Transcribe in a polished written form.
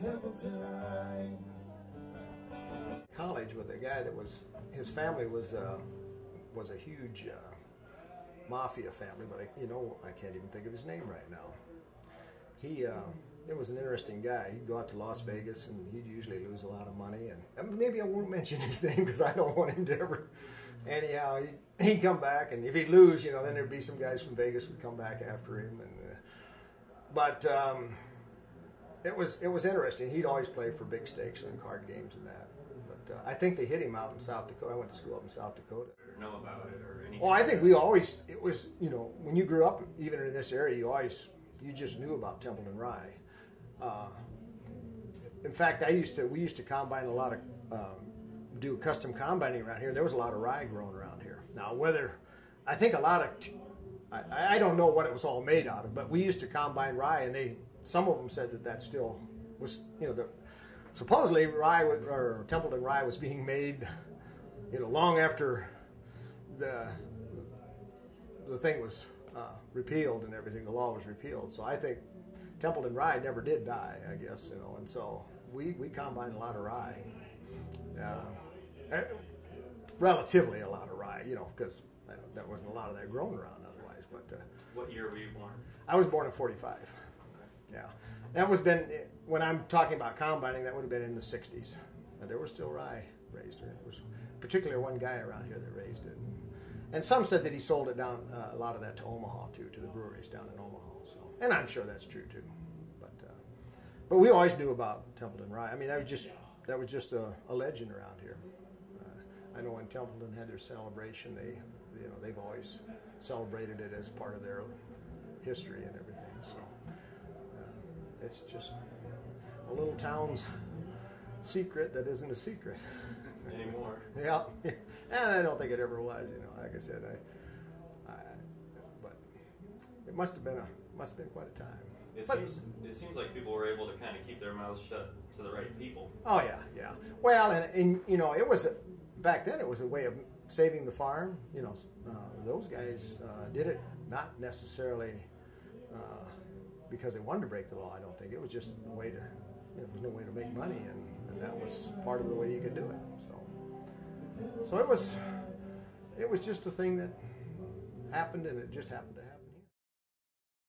Templeton Rye. College with a guy that was, his family was a huge mafia family, but I can't even think of his name right now. It was an interesting guy. He'd go out to Las Vegas and he'd usually lose a lot of money, and maybe I won't mention his name because I don't want him to ever. Anyhow, he'd come back, and if he'd lose, then there'd be some guys from Vegas would come back after him, but it was interesting. He'd always play for big stakes and card games and that. But I think they hit him out in South Dakota. I went to school up in South Dakota. Or know about it or anything? Oh, I think it was, when you grew up, even in this area, you just knew about Templeton Rye. In fact, we used to combine a lot of, do custom combining around here. There was a lot of rye grown around here. Now, I think a lot of, I don't know what it was all made out of, but we used to combine rye, and some of them said that still was, supposedly rye or Templeton Rye was being made, long after the thing was repealed and everything, the law was repealed. So I think Templeton Rye never did die, I guess, and so we combined a lot of rye, relatively a lot of rye, because there wasn't a lot of that grown around otherwise. But what year were you born? I was born in '45. Okay. Yeah, that was when I'm talking about combining. That would have been in the '60s, and there was still rye raised here. It was particularly one guy around here that raised it, and some said that he sold it down a lot of that to Omaha too, to the breweries down in Omaha. So, and I'm sure that's true too. But we always knew about Templeton Rye. I mean, that was just a legend around here. I know when Templeton had their celebration, they've always celebrated it as part of their history and everything. So it's just a little town's secret that isn't a secret anymore. Yeah, and I don't think it ever was. Like I said, but it must have been quite a time. It seems like people were able to kind of keep their mouths shut to the right people. Oh yeah. Well, and it was back then. It was a way of saving the farm. Those guys did it not necessarily because they wanted to break the law. I don't think it was just a way to. There was no way to make money, and that was part of the way you could do it. So it was just a thing that happened, and it just happened to happen.